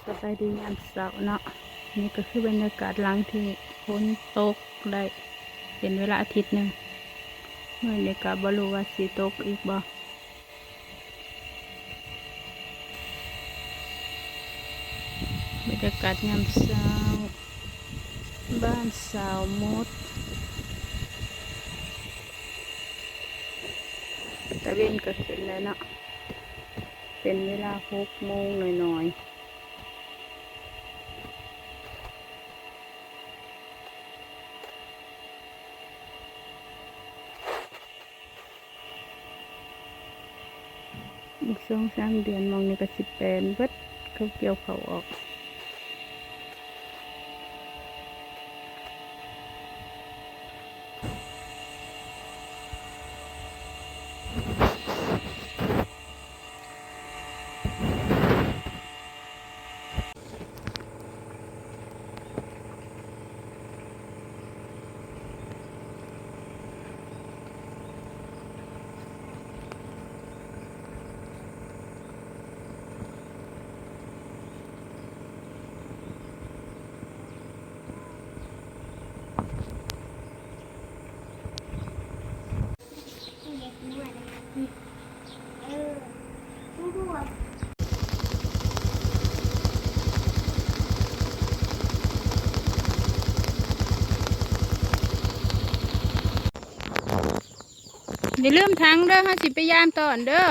สบายดียามเช้าเนาะนี่ก็คือบรรยากาศหลังที่ฝนตกได้เป็นเวลาอาทิตย์หนึ่งเมื่อนี้ก็บ่รู้ว่าสิตกอีกบ่บรรยากาศยามเช้าบ้านสาวมดตะเวนก็ขึ้นแล้วเนาะเป็นเวลา6 โมงหน่อยๆอีก2-3 เดือนมองนี่ก็สิแปลนเบิดเขาเกี่ยวเขาออกอย่าลืมทั้งเด้อฮะสิไปยามตอนเด้อ